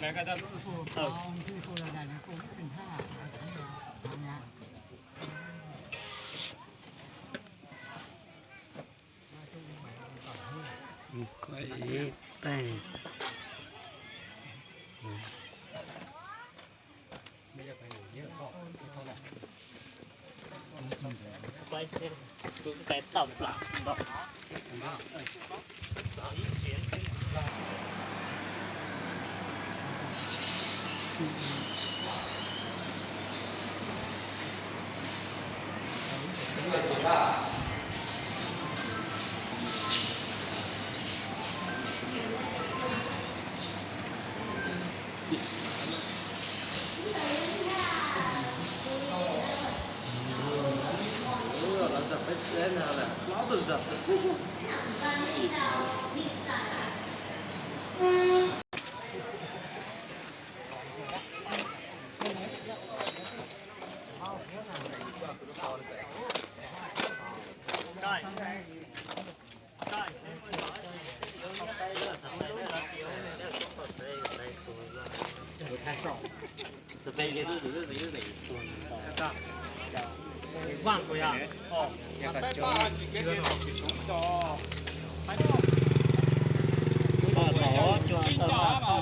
แล้วก็จะที่โคราชเนี่ยคงเป็นท่าทำงานก็แต่ไม่จะไปเยอะก็เท่าไหร่ไปดูแต่ต่ำหลังเนาะเราจะไปเล่นอะไรเราต้องจับจะไปเรียนรู้หรือก็ว่างกว่าอย่างอ๋ออยากจะจอเชื่อหน่อยจอ ก็ขอจวน